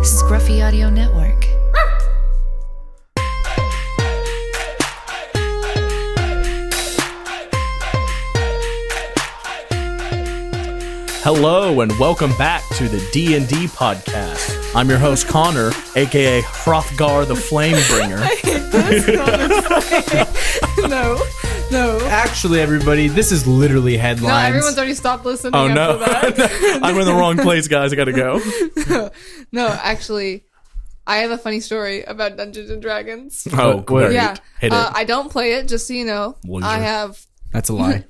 Scruffy Audio Network. Hello and welcome back to the D&D podcast. I'm your host Connor, aka Hrothgar the Flamebringer. No. Actually, everybody, this is literally headlines. No, everyone's already stopped listening. Oh no, after that. I'm in the wrong place, guys. I gotta go. No, actually, I have a funny story about Dungeons and Dragons. Oh, great. Yeah, Hit it. I don't play it, just so you know. Loser. I have. That's a lie.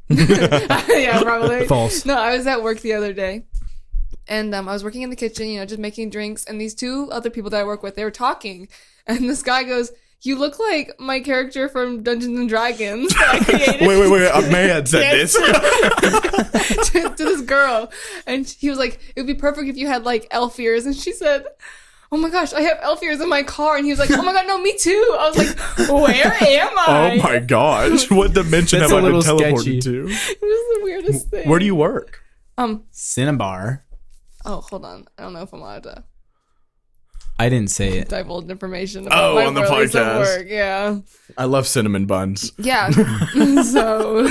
Yeah, probably. False. No, I was at work the other day, and I was working in the kitchen, just making drinks, and these two other people that I work with, they were talking, and this guy goes, "You look like my character from Dungeons and Dragons that I created." Wait. A man said this. to this girl, and he was like, "It would be perfect if you had like elf ears," and she said, "Oh my gosh, I have elf ears in my car," and he was like, "Oh my god, no, me too." I was like, "Where am I?" Oh my gosh, what dimension That's have a I been little teleported sketchy. to? It was the weirdest thing. Where do you work? Cinnabar. Oh, hold on. I don't know if I'm allowed to I didn't say it. divulge information about my on the place at podcast. work. Yeah. I love cinnamon buns. Yeah. So,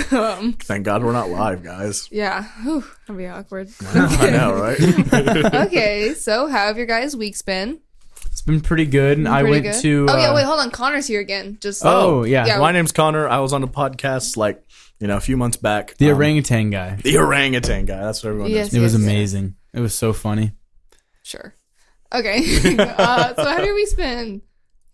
Thank God we're not live, guys. yeah. Whew, that'd be awkward. I know, right? Okay, so how have your guys' weeks been? It's been pretty good. I Pretty went good? to. Oh, yeah, wait, hold on. Connor's here again. Just Oh, yeah. Yeah. My name's Connor. I was on a podcast a few months back. The orangutan guy. The orangutan guy. That's what everyone Yes. knows. It was amazing. It was so funny. Sure. Okay. So how have your weeks been?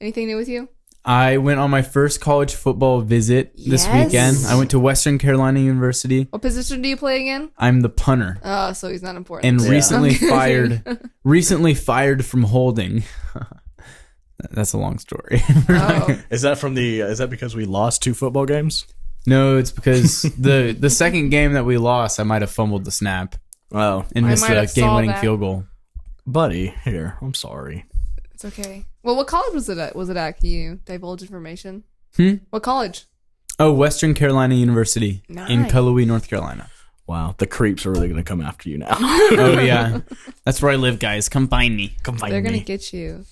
Anything new with you? I went on my first college football visit this Yes. weekend. I went to Western Carolina University. What position do you play again? I'm the punter. Oh, so he's not important. And Yeah. recently I'm kidding. fired from holding. That's a long story. Oh. Is that because we lost 2 football games? No, it's because the second game that we lost, I might have fumbled the snap Oh, and I missed might a have saw game-winning that. field goal. buddy, here. I'm sorry. It's okay. Well, what college was it at? Was it at? Can you divulge information? What college? Oh, Western Carolina University in Nice. Cullowhee, North Carolina. Wow, the creeps are really going to come after you now. Oh, yeah. That's where I live, guys. Come find me. Come find They're me. gonna get you.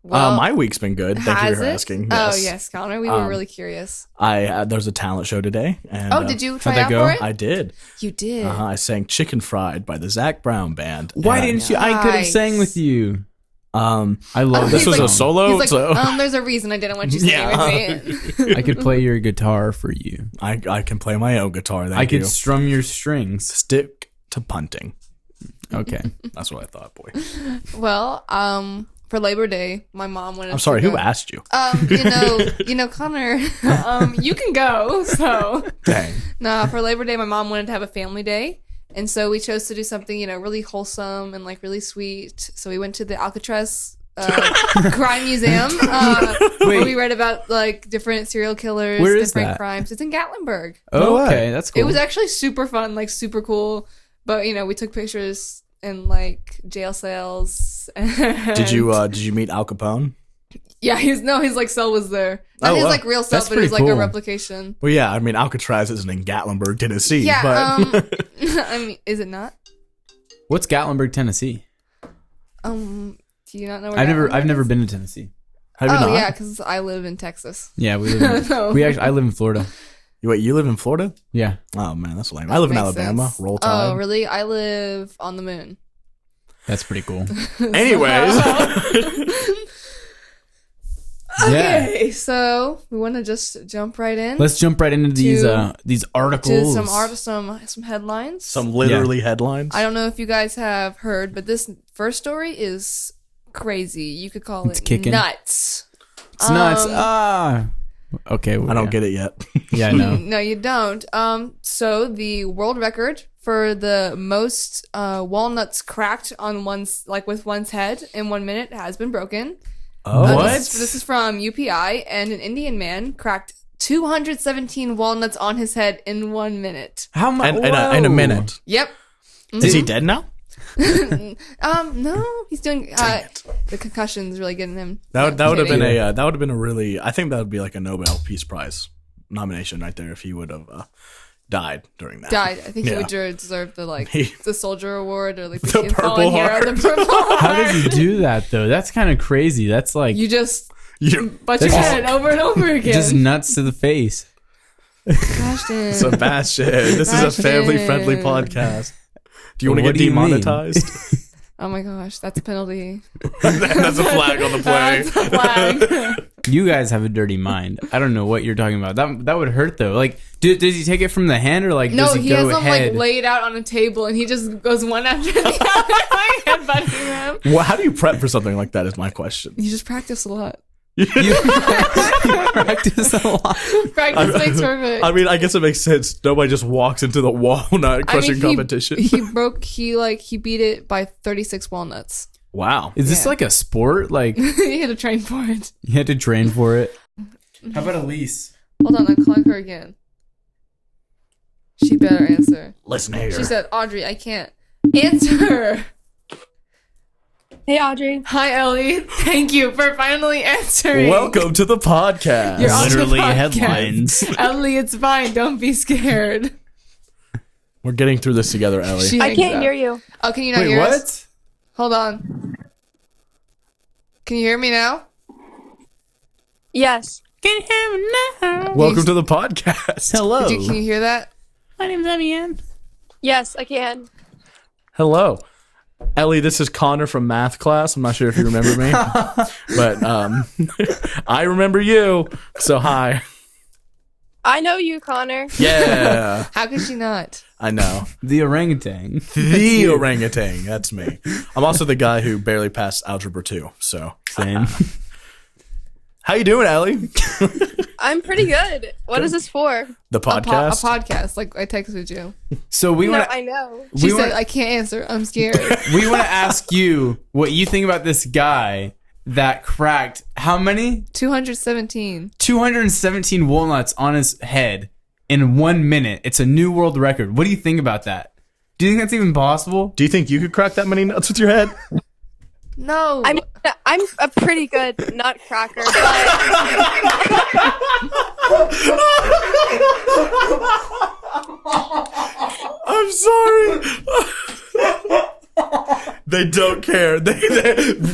Well, My week's been good. Thank you has for it? asking. Oh yes, Connor. We were really curious. There's a talent show today. And, Oh, did you try that out go? for it? I did. You did. I sang "Chicken Fried" by the Zach Brown Band. Why And, didn't you? I could have Nice. sang with you. I love This He's was like- a solo, He's like, so there's a reason I didn't want you singing with me. I could play your guitar for you. I can play my own guitar. Thank I could you. strum your strings. Stick to punting. Okay. That's what I thought, boy. Well, for Labor Day, my mom wanted. I'm sorry. to Who go. asked you? Connor. You can go. So, Dang. no, for Labor Day, my mom wanted to have a family day. And so we chose to do something, really wholesome and like really sweet. So we went to the Alcatraz crime museum where we read about like different serial killers, Where is different that? crimes. It's in Gatlinburg. Oh, okay. That's cool. It was actually super fun, like super cool. But we took pictures in like jail cells. Did you meet Al Capone? Yeah, his like cell was there. Not Oh, his wow. like real cell, That's but it was like pretty a cool. replication. Well, yeah. I mean, Alcatraz isn't in Gatlinburg, Tennessee. Yeah, but I mean, is it not? What's Gatlinburg, Tennessee? Do you not know where I've never is? been to Tennessee. have you Oh not? yeah, because I live in Texas. Yeah, we live No. in, I live in Florida. Wait, you live in Florida? Yeah. Oh man, that's lame. I live in Makes Alabama. sense. Roll Tide. Oh really? I live on the moon. That's pretty cool. Anyways, Okay, so we want to just jump right in. Let's jump right into these to articles. some headlines. some literally headlines. I don't know if you guys have heard, but this first story is crazy. You could call It's it kicking. nuts. It's nuts. Okay. I don't get it yet. Yeah, no. No, you don't. So the world record for the most walnuts cracked on with one's head in 1 minute has been broken. Oh, What? This is from UPI, and an Indian man cracked 217 walnuts on his head in 1 minute. How much? in a minute. Yep. Is he dead now? No, he's doing. The concussion's really getting him. That would have Kidding. been a really. I think that would be like a Nobel Peace Prize nomination right there if he would have died during that. Died. I think he Yeah. would deserve the He- the soldier award or like The the Purple fallen hero, Heart. the Purple Heart. How does he do that though? That's kind of crazy. That's like You just You, butt your head over and over again. just nuts to the face. Sebastian. Sebastian, this is a family-friendly podcast. Do you want to What get do you mean? demonetized? Oh my gosh, that's a penalty. That's a flag on the play. That's a flag. You guys have a dirty mind. I don't know what you're talking about. That would hurt though. Like, does he take it from the hand or like No, does he he go has them ahead? like laid out on a table, and he just goes one after the other, like headbutting them. Well, how do you prep for something like that? Is my question. You just practice a lot. You practice a lot. Practice makes perfect. I mean, I guess it makes sense. Nobody just walks into the walnut crushing competition. He beat it by 36 walnuts. Wow. Is this Yeah. like a sport? Like He had to train for it. you had to train for it? How about Elise? Hold on, I'm calling her again. She better answer. Listen here. She said, Audrey, I can't answer. Hey, Audrey. Hi, Ellie. Thank you for finally answering. Welcome to the podcast. You're on the Literally podcast. headlines. Ellie, it's fine. Don't be scared. We're getting through this together, Ellie. She I hangs can't up. hear you. Oh, can you not Wait, hear what? us? Hold on. Can you hear me now? Yes. Can you hear me now? Welcome to the podcast. Hello. Can you hear that? My name's Emian. Yes, I can. Hello. Ellie, this is Connor from math class. I'm not sure if you remember me, but I remember you. So hi. I know you, Connor. Yeah, How could she not? I know. The orangutan. The orangutan. That's me. I'm also the guy who barely passed Algebra 2. So Same. how you doing, Ellie? I'm pretty good. What is this for? The podcast? A podcast. Like I texted you. So we No, want I know. She we said, want I can't answer. I'm scared. we want to ask you what you think about this guy that cracked how many? 217. 217 walnuts on his head in 1 minute. It's a new world record. What do you think about that? Do you think that's even possible? Do you think you could crack that many nuts with your head? No. I'm a pretty good nutcracker, but I'm sorry. They don't care. They're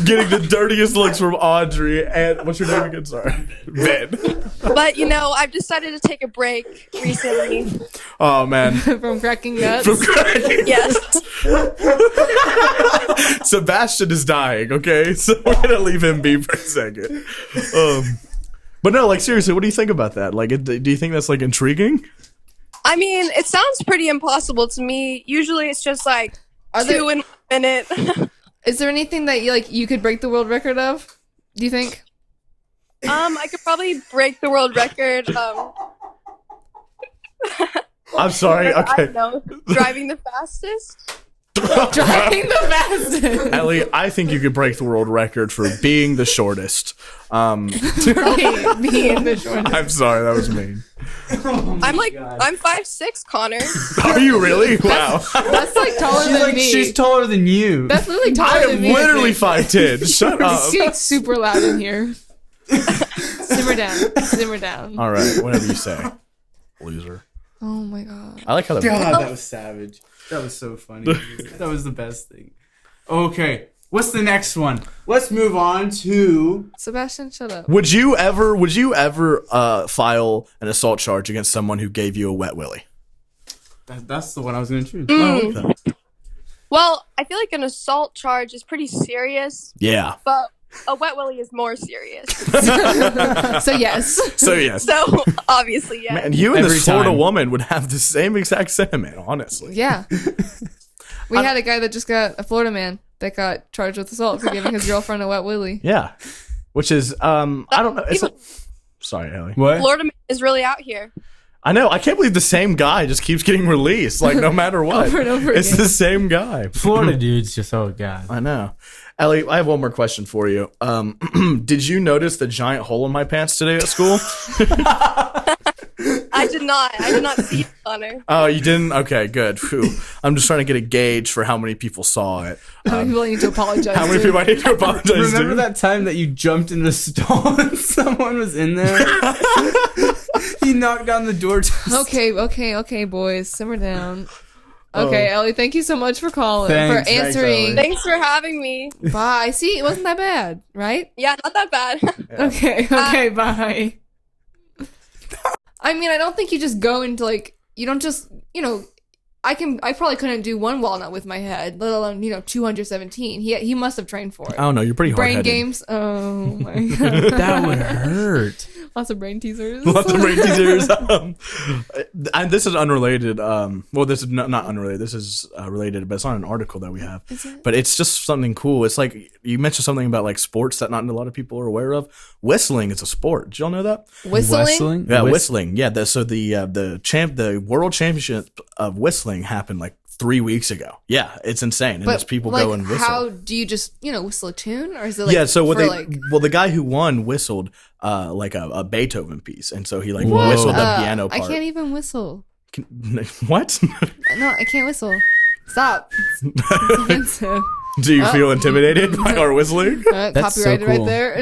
getting the dirtiest looks from Audrey. And what's your name again? Sorry. Ben. I've decided to take a break recently. Oh, man. From cracking nuts. From cracking. Yes. Sebastian is dying, okay? So we're going to leave him be for a second. But no, like, seriously, what do you think about that? Like, do you think that's, like, intriguing? I mean, it sounds pretty impossible to me. Usually it's just like two in 1 minute. Is there anything that you could break the world record of? Do you think? I could probably break the world record. I'm sorry, I okay. don't know. Driving the fastest? Driving the fastest. Ellie, I think you could break the world record for being the shortest. Being the shortest. I'm sorry, that was mean. I'm 5'6", Connor. Are you really? Wow. That's like taller than me. She's taller than you. That's literally I taller am than me. literally 5'10". Shut up. It's getting super loud in here. Simmer down. Simmer down. All right, whatever you say. Loser. Oh my god. I like how they're God, that was savage. That was so funny. That was the best thing. Okay, what's the next one? Let's move on to... Sebastian, shut up. Would you ever file an assault charge against someone who gave you a wet willy? That's the one I was going to choose. Okay. Well, I feel like an assault charge is pretty serious, Yeah. but a wet willy is more serious. So yes. So yes. So obviously, yeah. Man, you and Every this Florida time. woman would have the same exact sentiment, honestly. Yeah. We had a guy that just got a Florida man that got charged with assault for giving his girlfriend a wet willy. Yeah. Which is I don't know. Sorry, Ellie. What? Florida man is really out here. I know. I can't believe the same guy just keeps getting released. Like no matter what, Over and over it's again. the same guy. Florida dudes just, oh God. I know. Ellie, I have one more question for you. Did you notice the giant hole in my pants today at school? I I did not see it, Connor. Oh, you didn't? Okay, good. Phew. I'm just trying to get a gauge for how many people saw it. How many people I need to apologize How many to? people I need to apologize Remember to? that time that you jumped in the stall and someone was in there? He knocked down the door. Okay, boys, simmer down. Okay, Ellie, thank you so much for calling, Thanks, for answering. Thanks for having me. Bye. See, it wasn't that bad, right? Yeah, not that bad. Okay, bye. I mean, I don't think you just go into you don't just, I probably couldn't do one walnut with my head, let alone, 217. He must have trained for it. I don't know. You're pretty Brain hard-headed. games. Oh my god. That would hurt. Lots of brain teasers. Lots of brain teasers. And this is unrelated. Well, this is not unrelated. This is related, but it's not an article that we have. Is it? But it's just something cool. It's like you mentioned something about like sports that not a lot of people are aware of. Whistling is a sport. Did y'all know that? Whistling? Yeah, whistling. Yeah. The world championship of whistling happened like 3 weeks ago. Yeah, it's insane. And there's people go and whistle. How do you just, whistle a tune? Or is it like, yeah, so what for the guy who won whistled like a Beethoven piece, and so he like Whoa. whistled the piano part. I can't even whistle. What? No, I can't whistle. Stop. It's offensive. Do you feel intimidated by our whistling? That's so Copyrighted right cool. there.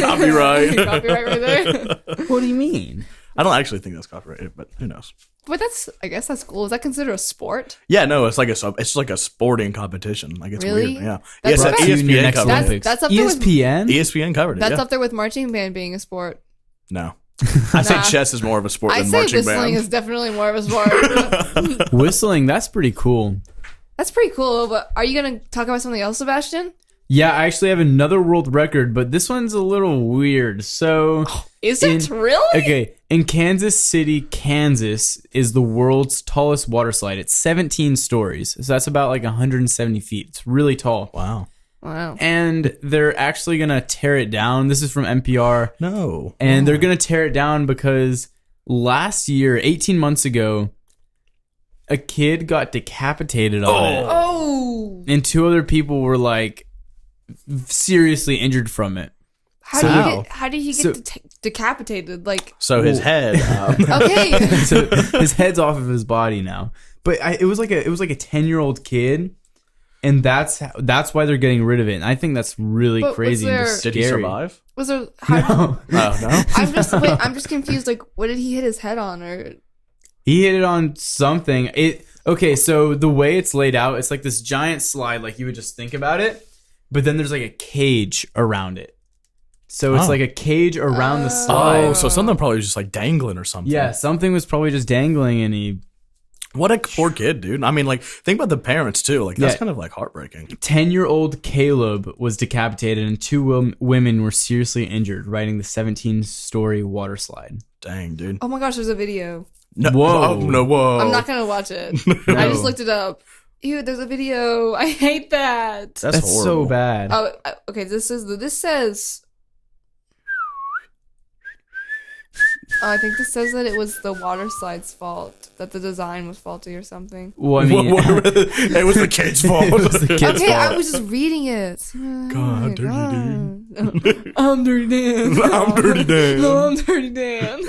Copyright. Copyright right there. What do you mean? I don't actually think that's copyrighted, but who knows? But I guess that's cool. Is that considered a sport? Yeah, no, it's like a sporting competition. Like it's Really? weird. Yeah. That's Yes, okay. ESPN Next covered it. Olympics. That's up there with- ESPN? ESPN covered it. That's Yeah. up there with marching band being a sport. No. I say Nah. chess is more of a sport I than say marching whistling band. is definitely more of a sport. Whistling, that's pretty cool. That's pretty cool, but are you going to talk about something else, Sebastian? Yeah, I actually have another world record, but this one's a little weird. So, Is it really? okay, in Kansas City, Kansas is the world's tallest water slide. It's 17 stories. So that's about like 170 feet. It's really tall. Wow. Wow. And they're actually going to tear it down. This is from NPR. No. And they're going to tear it down because last year, 18 months ago, a kid got decapitated on it. Oh. And 2 other people were like seriously injured from it. How did he get So- decapitated? Like, So his head. okay. So his head's off of his body now. But it was like a 10-year-old kid, and that's why they're getting rid of it. And I think that's really But was crazy and there- just Did scary. he survive? Was there? No. Oh, no. I'm just confused. Like, what did he hit his head on? Or He hit it on something. Okay, so the way it's laid out, it's like this giant slide, like you would just think about it, but then there's like a cage around it. So it's Oh. like a cage around the slide. Oh, so something probably was just like dangling or something. Yeah, something was probably just dangling, and he. What a poor kid, dude. I mean, like, think about the parents, too. Like, that's Yeah. kind of, like, heartbreaking. 10-year-old Caleb was decapitated, and 2 women were seriously injured riding the 17-story water slide. Dang, dude. oh my gosh, there's a video. No, Whoa. No, whoa. I'm not gonna watch it. I just looked it up. Ew, there's a video. I hate that. That's so horrible. bad. Oh, okay. This says. I think this says that it was the water slide's fault. That the design was faulty or something. Well, I mean, it was the kid's fault. It was the kid's Okay, fault. I was just reading it. God, dirty Dan. I'm Dirty Dan. I'm Dirty Dan. No, I'm Dirty Dan.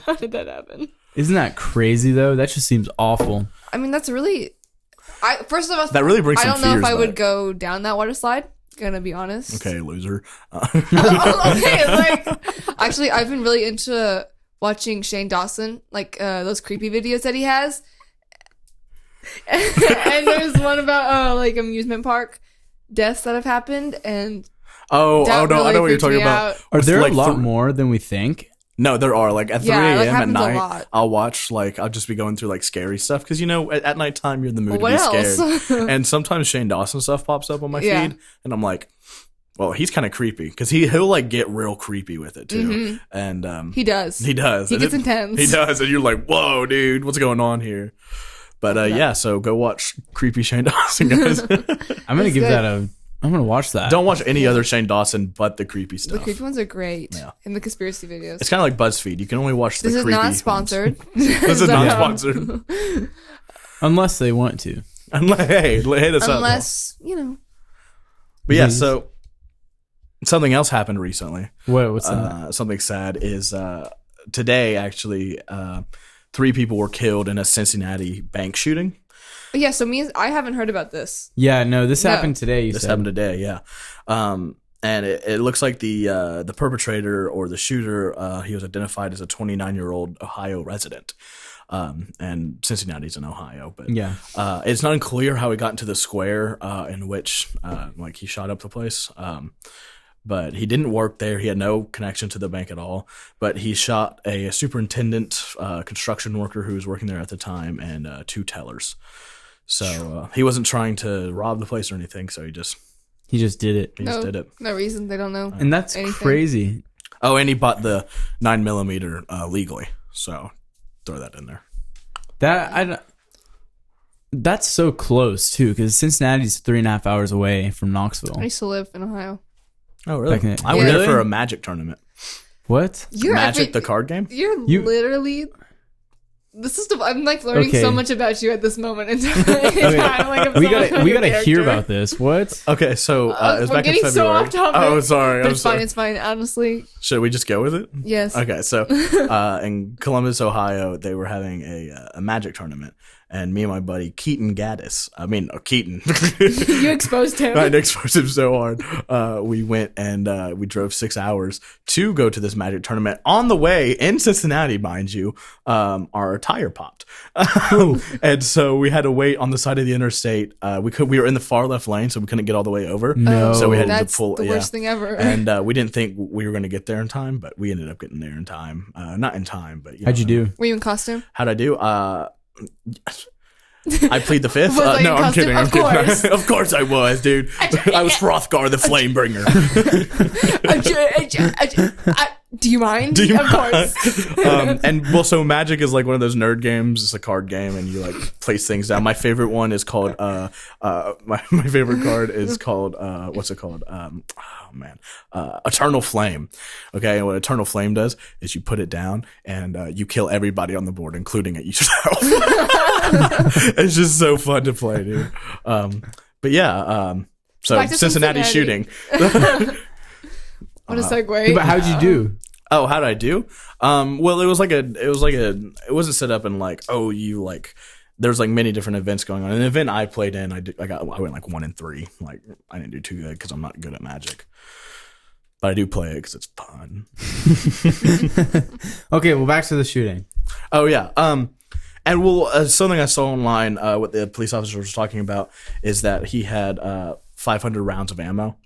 How did that happen? Isn't that crazy though? That just seems awful. I mean, that's really. First of all, That really brings I some don't know if fears I would back. go down that water slide. Gonna be honest. Okay, loser. Okay, like actually, I've been really into watching Shane Dawson, like those creepy videos that he has. And there's one about like amusement park deaths that have happened, and Oh, that no, I really know what you're freaked talking me about. out. Are there Like a lot more than we think? No, there are. Like at 3 Yeah, it, like, a.m. at happens a night, lot. I'll watch, like, I'll just be going through, like, scary stuff. Because, at nighttime, you're in the mood What to be else? scared. And sometimes Shane Dawson stuff pops up on my Yeah. feed. And I'm like, well, he's kind of creepy. Because he'll, like, get real creepy with it, too. And He does. he does. He And gets intense. He does. And you're like, whoa, dude, what's going on here? But, yeah, so go watch creepy Shane Dawson, guys. I'm gonna That's give good. that I'm gonna watch that. Don't watch any other Shane Dawson but the creepy The stuff. creepy ones are great. Yeah. And the conspiracy videos. It's kind of like BuzzFeed. You can only watch the This is creepy not ones. sponsored. This is not sponsored. Unless they want to. Hey, hit us up. Unless, But yeah, Please. so something else happened recently. What's that? Something sad is today, actually, 3 people were killed in a Cincinnati bank shooting. Yeah, so I haven't heard about this. Yeah, no, this happened today. This happened today, yeah. And it looks like the perpetrator or the shooter, he was identified as a 29-year-old Ohio resident. And Cincinnati's in Ohio, but Yeah. It's not unclear how he got into the square in which he shot up the place. But he didn't work there. He had no connection to the bank at all. But he shot a superintendent, construction worker who was working there at the time, and 2 tellers. So he wasn't trying to rob the place or anything. So he just did it. did it. No reason. They don't know. And that's anything. crazy. Oh, and he bought the 9mm legally. So throw that in there. That's so close too, because Cincinnati's 3.5 hours away from Knoxville. I used to live in Ohio. Oh, really? I Yeah. went there Really? for a Magic tournament. What? Magic, the card game? You're You- literally. I'm like learning Okay. so much about you at this moment in time. Like, I'm We so much gotta of your hear character. about this. What? Okay, so it was we're back in getting February. so off topic. Oh, sorry. But I'm it's sorry. fine. It's fine. Honestly, Should we just go with it? yes. Okay, so in Columbus, Ohio, they were having a Magic tournament, and me and my buddy Keaton Keaton. You exposed him. I exposed him so hard. We went and we drove 6 hours to go to this Magic tournament. On the way in Cincinnati, mind you, our tire popped, and so we had to wait on the side of the interstate. We were in the far left lane, so we couldn't get all the way over. No. So we had to That's pull. the worst thing ever. And we didn't think we were going to get there in time, but we ended up getting there in time. Not in time, but How'd you do? Were you in costume? How'd I do? I plead the fifth. Was I No, in I'm kidding. I'm costume? Of kidding. course. Of course I was, dude. I was Hrothgar the Flamebringer. Do you mind? Do you Of course. So Magic is like one of those nerd games. It's a card game, and you like place things down. My favorite one is called my favorite card is called what's it called? Eternal Flame. Okay, and what Eternal Flame does is you put it down and you kill everybody on the board, including yourself. It's just so fun to play, dude. But yeah, so Back to Cincinnati shooting. What a segue. But how'd you do? Oh, how did I do? Well, it wasn't set up in like, oh, you like, there's like many different events going on. An event I played in, I went like 1 in 3. Like I didn't do too good because I'm not good at Magic, but I do play it because it's fun. Okay, well, back to the shooting. Oh yeah. And something I saw online, what the police officer was talking about is that he had 500 rounds of ammo.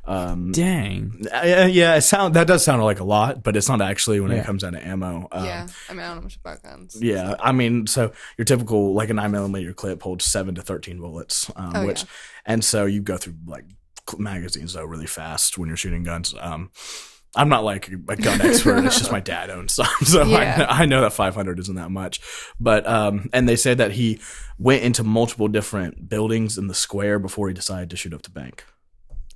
Dang. Yeah, that does sound like a lot, but it's not actually when Yeah. it comes down to ammo. Yeah, I mean, I don't know much about guns. Yeah, I mean, so your typical like a 9mm clip holds 7 to 13 bullets, and so you go through like magazines though really fast when you're shooting guns. I'm not like a gun expert. It's just my dad owns some, so Yeah. I know that 500 isn't that much. But and they said that he went into multiple different buildings in the square before he decided to shoot up the bank.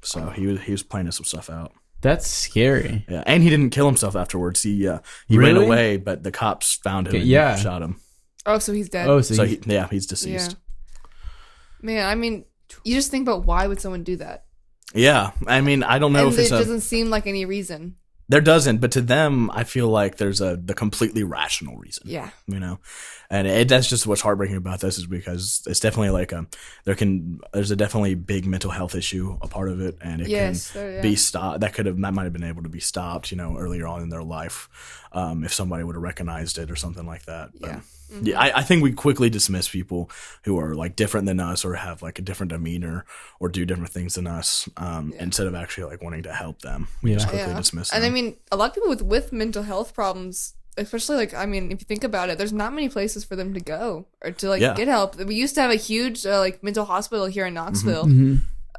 So he was planning some stuff out. That's scary. Yeah, and he didn't kill himself afterwards. He ran Really? away, but the cops found him and yeah. shot him. Oh, so he's dead. Oh, So he's he's deceased. Man, I mean, you just think about why would someone do that? Yeah, I mean, I don't know And if it it's doesn't seem like any reason. there doesn't, but to them, I feel like there's the completely rational reason. Yeah. You know, and that's just what's heartbreaking about this is because it's definitely like there's a definitely big mental health issue a part of it, and it can be stopped. That might have been able to be stopped, earlier on in their life, if somebody would have recognized it or something like that. But, Yeah. Yeah, I think we quickly dismiss people who are like different than us or have like a different demeanor or do different things than us, instead of actually like wanting to help them. We just quickly dismiss them. And I mean, a lot of people with mental health problems, especially like, I mean, if you think about it, there's not many places for them to go or to like get help. We used to have a huge like mental hospital here in Knoxville. Mm-hmm.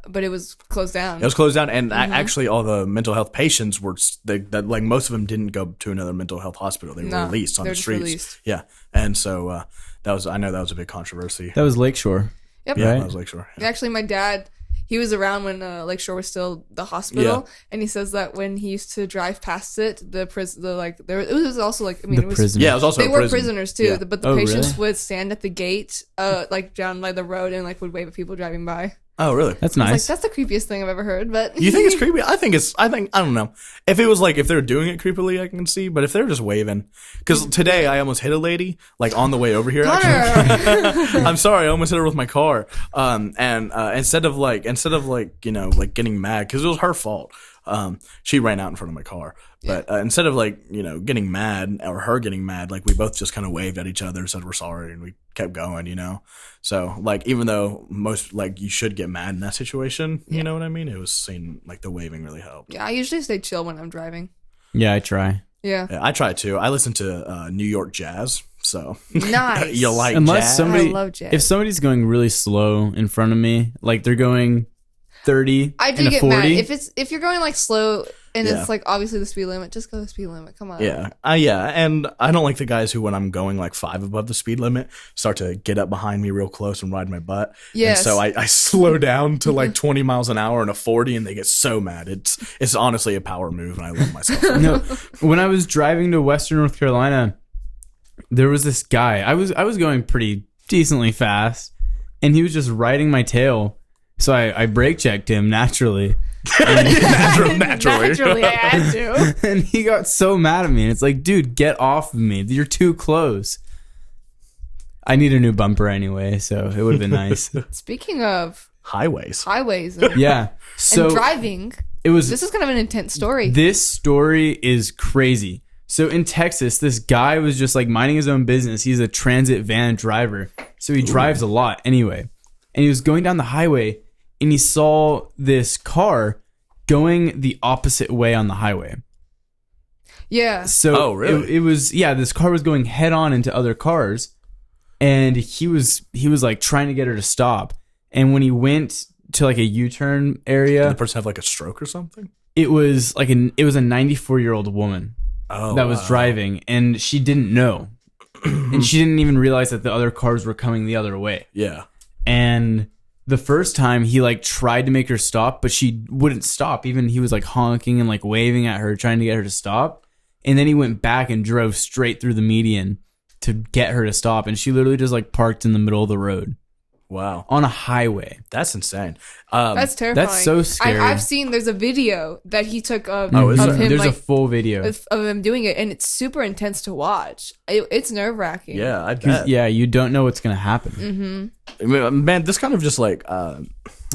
But it was closed down. It was closed down, and actually, all the mental health patients were like most of them didn't go to another mental health hospital. They were released on the streets. Released. Yeah, and so I know that was a big controversy. That was Lakeshore. Yep. Yeah, Right? that was Lakeshore. Yeah. Actually, my dad, he was around when Lakeshore was still the hospital, and he says that when he used to drive past it, it was also like, I mean, The it was prison. Yeah, it was also they a were prison. prisoners too, Yeah. but the Oh, patients really? would stand at the gate, like down by the road, and like would wave at people driving by. Oh, really? That's I was nice. like, that's the creepiest thing I've ever heard. But You think it's creepy? I don't know. If it was like, if they're doing it creepily, I can see. But if they're just waving, because today I almost hit a lady, like on the way over here. Actually. I'm sorry, I almost hit her with my car. And instead of like, like getting mad, because it was her fault. She ran out in front of my car. But instead of like, getting mad or her getting mad, like we both just kind of waved at each other, said we're sorry, and we kept going, So like, even though most like you should get mad in that situation, you know what I mean? It was seen like the waving really helped. yeah, I usually stay chill when I'm driving. Yeah, I try. Yeah. I try to. I listen to New York jazz, so Nice. you like Unless jazz? somebody, I love jazz. if somebody's going really slow in front of me, like they're going 30 I do and a get 40. mad if you're going like slow and Yeah. it's like obviously the speed limit. Just go the speed limit. Come on. Yeah, and I don't like the guys who, when I'm going like 5 above the speed limit, start to get up behind me real close and ride my butt. Yes. And so I slow down to like 20 miles an hour and a 40, and they get so mad. It's honestly a power move, and I love myself. No, when I was driving to Western North Carolina, there was this guy. I was going pretty decently fast, and he was just riding my tail. So I brake checked him naturally. Naturally. Naturally, I had to. And he got so mad at me. And it's like, dude, get off of me. You're too close. I need a new bumper anyway, so it would have been nice. Speaking of Highways. highways and, Yeah. So and driving, it was. this is kind of an intense story. This story is crazy. So in Texas, this guy was just like minding his own business. He's a transit van driver. So he drives a lot anyway. And he was going down the highway, and he saw this car going the opposite way on the highway. Yeah. So Oh, really? it was, yeah, this car was going head on into other cars, and he was like trying to get her to stop. And when he went to like a U-turn Did area, the person have like a stroke or something? it was like a 94-year-old woman that was driving, and she didn't know. And she didn't even realize that the other cars were coming the other way. Yeah. And the first time he like tried to make her stop, but she wouldn't stop. Even he was like honking and like waving at her, trying to get her to stop. And then he went back and drove straight through the median to get her to stop. And she literally just like parked in the middle of the road Wow. on a highway. That's insane. That's terrifying. That's so scary. I've seen there's a video that he took of, Oh, is of there? him There's a like full video. of him doing it, and it's super intense to watch. It's nerve wracking. Yeah, I bet. Yeah, you don't know what's gonna happen. I mean, man, this kind of just like I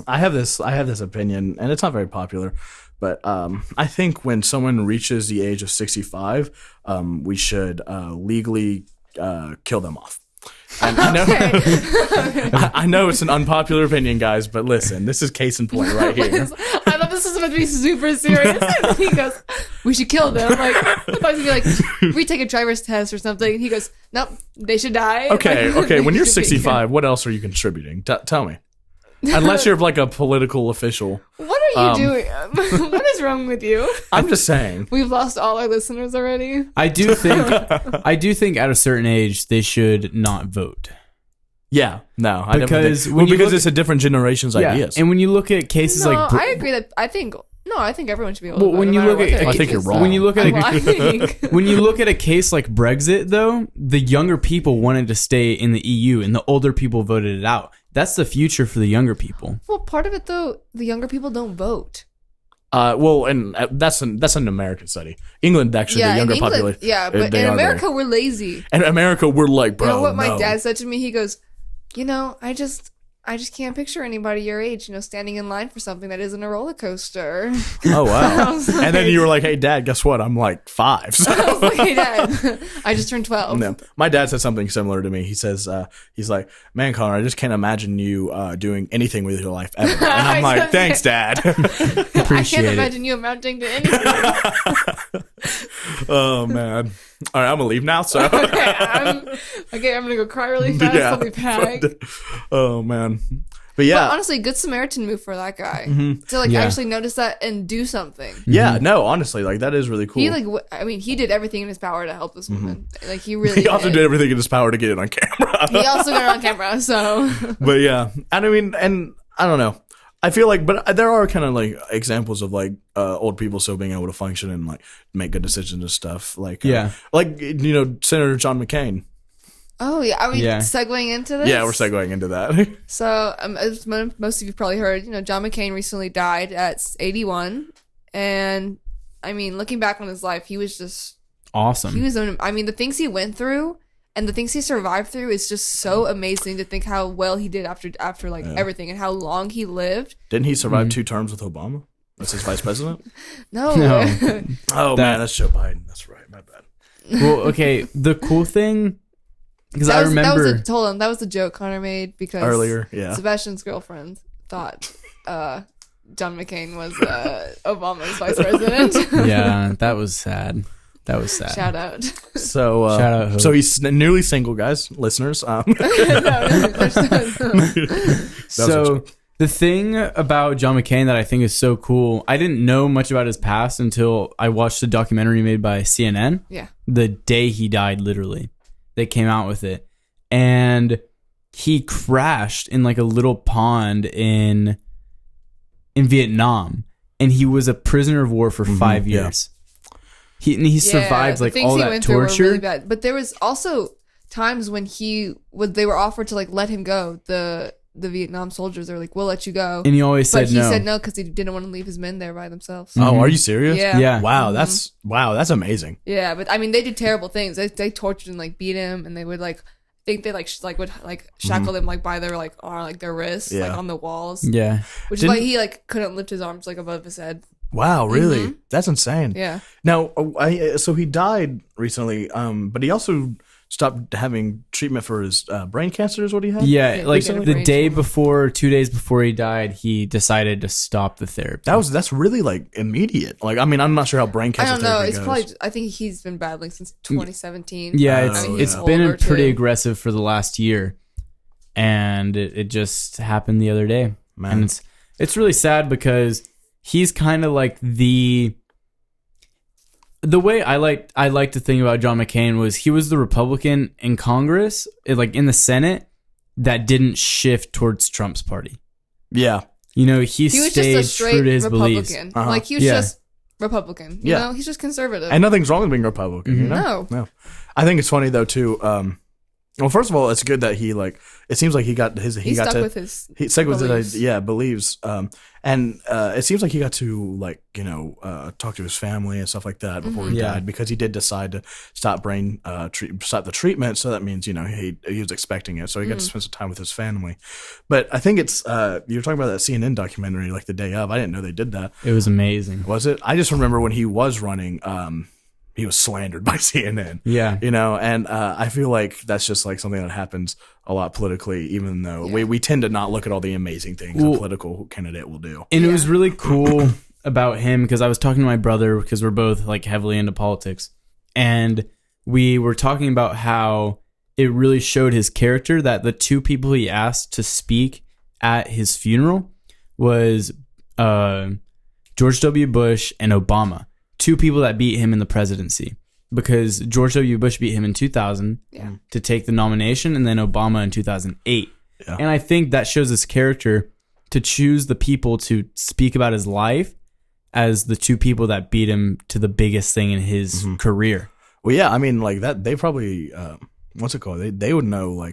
have this opinion, and it's not very popular, but I think when someone reaches the age of 65, we should legally kill them off. And I know, I know it's an unpopular opinion, guys, but listen, this is case in point right here. I thought this was supposed to be super serious. And he goes, "We should kill them." Like, I thought it was gonna be like, retake a driver's test or something. And he goes, "Nope, they should die." Okay, Like, when you're should be- 65, what else are you contributing? Tell me. Unless you're like a political official. What are you doing? What is wrong with you? I'm just saying. We've lost all our listeners already. I do think at a certain age they should not vote. Yeah, no, I Because definitely think, when you because look it's a different generation's ideas. And when you look at cases No, like I agree that I think everyone should be able to Well, vote. when no you matter look what at- their I age think you're is. wrong. when you look at Well, I think. when you look at a case like Brexit, though, the younger people wanted to stay in the EU, and the older people voted it out. That's the future for the younger people. Well, part of it though, the younger people don't vote. Well, and that's an American study. England actually, the in younger England, population. yeah, but they in are America we're lazy. in America, we're like, bro, You know what my no. dad said to me? He goes, I just can't picture anybody your age, standing in line for something that isn't a roller coaster. Oh I wow! was And then you were like, "Hey, Dad, guess what? I'm like 5." So. I was like, "Hey, Dad, I just turned 12." No. My dad said something similar to me. He says, he's like, "Man, Connor, I just can't imagine you doing anything with your life ever." And I'm I like, just- "Thanks, Dad." I Appreciate can't it. imagine you amounting to anything. Oh man! All right, I'm gonna leave now. So I'm gonna go cry really fast. Yeah. I'll be packed. Oh man! But yeah, But honestly, good Samaritan move for that guy to Yeah. actually notice that and do something. yeah. No, honestly, like that is really cool. He he did everything in his power to help this woman. Like he really. He also did everything in his power to get it on camera. He also got it on camera. So But yeah, and I mean, and I don't know. I feel like, but there are kind of like examples of like old people still being able to function and like make good decisions and stuff. Like, Yeah. like Senator John McCain. Oh yeah, are we segueing into this? Yeah, we're segueing into that. So, as most of you probably heard, John McCain recently died at 81, and I mean, looking back on his life, he was just awesome. The things he went through and the things he survived through is just so amazing to think how well he did after everything and how long he lived. Didn't he survive 2 terms with Obama? That's his vice president? No. Oh man, that's Joe Biden. That's right. My bad. Well, okay. The cool thing, because I remember that was the joke Connor made because earlier, yeah. Sebastian's girlfriend thought John McCain was Obama's vice president. Yeah, that was sad. Shout out. So, shout out. Hope. So he's newly single, guys, listeners. So the thing about John McCain that I think is so cool, I didn't know much about his past until I watched a documentary made by CNN. Yeah. The day he died, literally, they came out with it, and he crashed in like a little pond in Vietnam, and he was a prisoner of war for 5 years. He survived like all that torture. Really bad. But there was also times when they were offered to like let him go. The Vietnam soldiers are like, "We'll let you go," and he always said no. But he said no because he didn't want to leave his men there by themselves. Oh, are you serious? Yeah. Wow, that's amazing. Yeah, but I mean, they did terrible things. They tortured and like beat him, and they would like think they would shackle him like by their like their wrists like on the walls. Yeah, which is why he like couldn't lift his arms like above his head. Wow, really? That's insane. Yeah. Now, so he died recently, but he also stopped having treatment for his brain cancer is what he had? Yeah, like the day before, 2 days before he died, he decided to stop the therapy. That's really like immediate. Like, I mean, I'm not sure how brain cancer therapy goes. It's probably, I think he's been battling since 2017. Yeah, it's been pretty aggressive for the last year. And it just happened the other day. Man. And it's really sad because he's kind of like the way I like to think about John McCain was he was the Republican in Congress, like in the Senate, that didn't shift towards Trump's party. Yeah. He was stayed just a straight true to his Republican. beliefs. Like he was just Republican. You know, he's just conservative. And nothing's wrong with being Republican, you know? No. I think it's funny though too. Well, first of all, it's good that he it seems like he got his he got stuck to with his he stuck with beliefs. Believes and it seems like he got to talk to his family and stuff like that before he died, because he did decide to stop stop the treatment. So that means he was expecting it, so he got to spend some time with his family. But I think it's you were talking about that CNN documentary like the day of. I didn't know they did that. It was amazing. Was it? I just remember when he was running. He was slandered by CNN. Yeah. And I feel like that's just like something that happens a lot politically, even though we tend to not look at all the amazing things a political candidate will do. And it was really cool about him because I was talking to my brother because we're both like heavily into politics. And we were talking about how it really showed his character that the two people he asked to speak at his funeral was George W. Bush and Obama. Two people that beat him in the presidency, because George W. Bush beat him in 2000 to take the nomination, and then Obama in 2008. Yeah. And I think that shows his character to choose the people to speak about his life as the two people that beat him to the biggest thing in his career. Well, yeah, I mean, like that, they probably, what's it called? They would know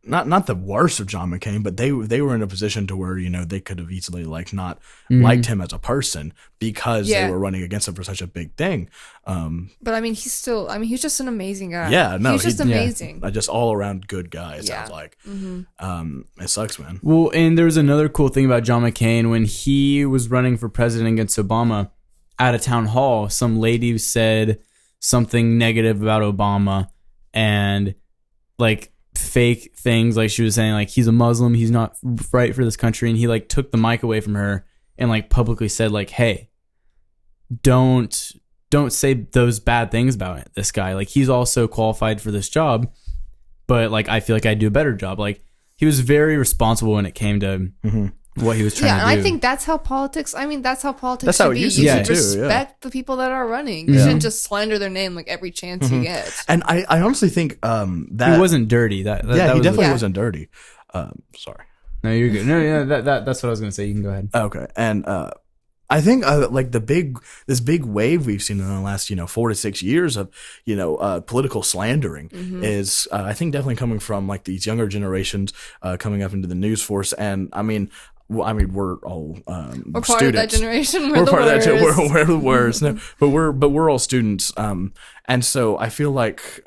not the worst of John McCain, but they were in a position to where they could have easily not liked him as a person because they were running against him for such a big thing. But I mean, he's just an amazing guy. Yeah, no, he's just amazing. Just all around good guy. It sounds like. It sucks, man. Well, and there's another cool thing about John McCain when he was running for president against Obama at a town hall. Some lady said something negative about Obama and fake things, like she was saying he's a Muslim, he's not right for this country, and he took the mic away from her and publicly said hey, don't say those bad things about this guy, he's also qualified for this job, but I feel like I do a better job. He was very responsible when it came to what he was trying to do. Yeah, and I think that's how politics. That's how politics. That's should how it be. used You to should be, respect the people that are running. You shouldn't just slander their name every chance you get. And I honestly think that he wasn't dirty. That he definitely wasn't dirty. Sorry. No, you're good. No, yeah, that's what I was gonna say. You can go ahead. Okay, and I think like this big wave we've seen in the last 4 to 6 years of political slandering is I think definitely coming from like these younger generations coming up into the news force. And I mean we're all we're students. part of that generation. We're part of that. We're the worst. No, but we're all students. And so I feel like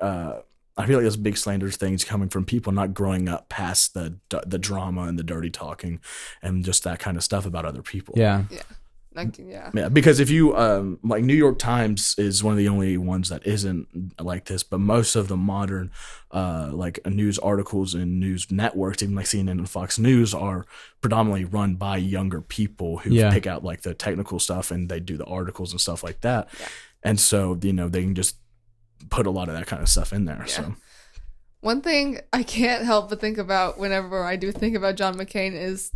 this big slander thing's coming from people not growing up past the drama and the dirty talking and just that kind of stuff about other people. Yeah. Yeah, because if you like New York Times is one of the only ones that isn't like this, but most of the modern like news articles and news networks, even like CNN and Fox News, are predominantly run by younger people who pick out like the technical stuff and they do the articles and stuff like that. Yeah. And so they can just put a lot of that kind of stuff in there. Yeah. So one thing I can't help but think about whenever I do think about John McCain is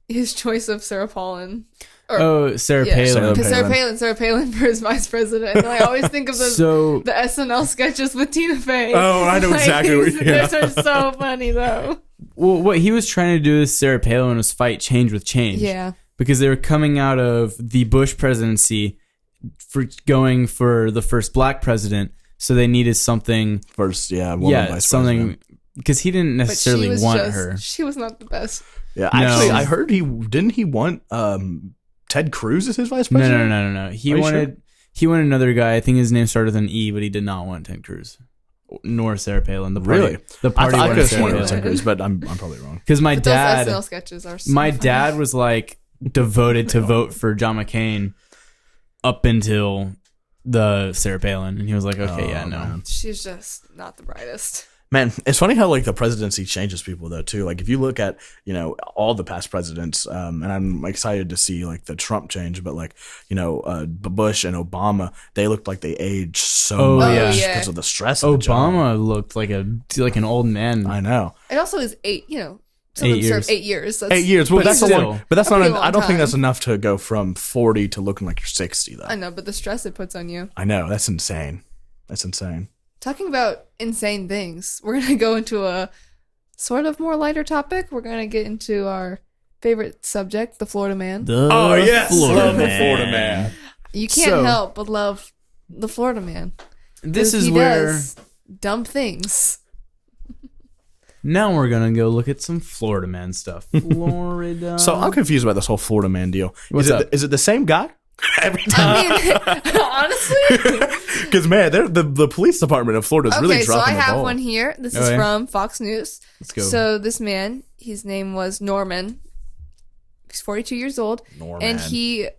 his choice of Sarah Palin. Sarah Palin. Sarah Palin for his vice president. And I always think of the SNL sketches with Tina Fey. Oh, I know exactly what Those are so funny, though. Well, what he was trying to do with Sarah Palin was fight change with change. Yeah. Because they were coming out of the Bush presidency for going for the first black president, so they needed something. Vice something. President. Because he didn't necessarily want her. She was not the best. Yeah, actually, I heard he want Ted Cruz as his vice president? No. He wanted another guy. I think his name started with an E, but he did not want Ted Cruz nor Sarah Palin. The party, really? The party I wanted Sarah Palin. Ted Cruz, but I'm probably wrong. Because my those SNL sketches are so funny. Dad was like devoted to vote for John McCain up until the Sarah Palin, and he was like, okay, no. Man. She's just not the brightest. Man, it's funny how like the presidency changes people though too. Like if you look at all the past presidents, and I'm excited to see like the Trump change, but like Bush and Obama, they looked like they aged so much because of the stress. Obama looked like an old man. I know. It also is 8 years. 8 years. 8 years. That's 8 years. Well, that's still, but that's not. I don't think time. that's enough to go from 40 to looking like you're 60 though. I know, but the stress it puts on you. I know. That's insane. Talking about insane things, we're going to go into a sort of more lighter topic. We're going to get into our favorite subject, the Florida Man. Florida Man. You can't help but love the Florida Man. This is where does dumb things. Now we're going to go look at some Florida Man stuff. Florida. So I'm confused about this whole Florida Man deal. Is it the same guy? Every time. I mean, honestly, because man, the police department of Florida is really dropping the ball. Okay, so I have one here. This is from Fox News. Let's go. So this man, his name was Norman. He's 42 years old, and he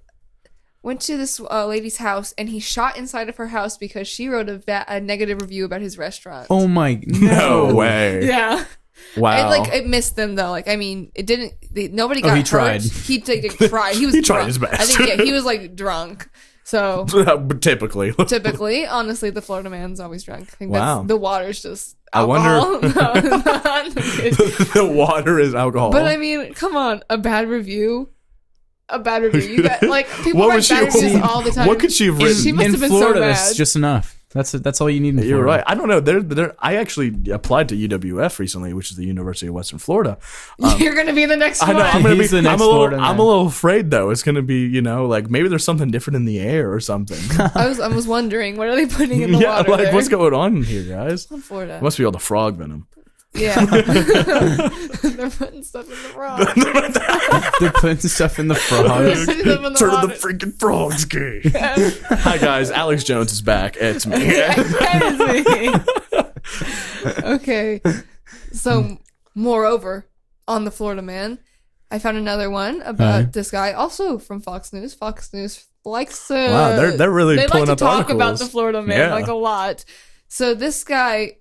went to this lady's house, and he shot inside of her house because she wrote a negative review about his restaurant. Oh my! No way! Yeah. Wow. It missed them though. Like, I mean, it didn't. Nobody got he hurt. Tried. He tried. He was. He drunk. tried his best. I think he was like drunk. So typically, honestly, the Florida man's always drunk. I think wow. The water's just I alcohol. wonder. The water is alcohol. But I mean, come on, a bad review. You got like people write bad reviews all the time. What could she have written? She must have been Florida, so bad. that's just enough. That's all you need. You're right. I don't know. I actually applied to UWF recently, which is the University of Western Florida. You're gonna be the next one. I know. I'm a little afraid though. It's gonna be like maybe there's something different in the air or something. I was wondering what are they putting in the water? Like there? what's going on here, guys? On Florida. It must be all the frog venom. Yeah. They're putting stuff in the frog. They're putting stuff in the frogs. Turn the freaking frogs gay. Hi guys, Alex Jones is back. It's me. That is me. Okay. So, moreover, on the Florida Man, I found another one about this guy, also from Fox News. Fox News likes to. Wow, they're really pulling up articles. They like to talk articles about the Florida Man like a lot. So this guy,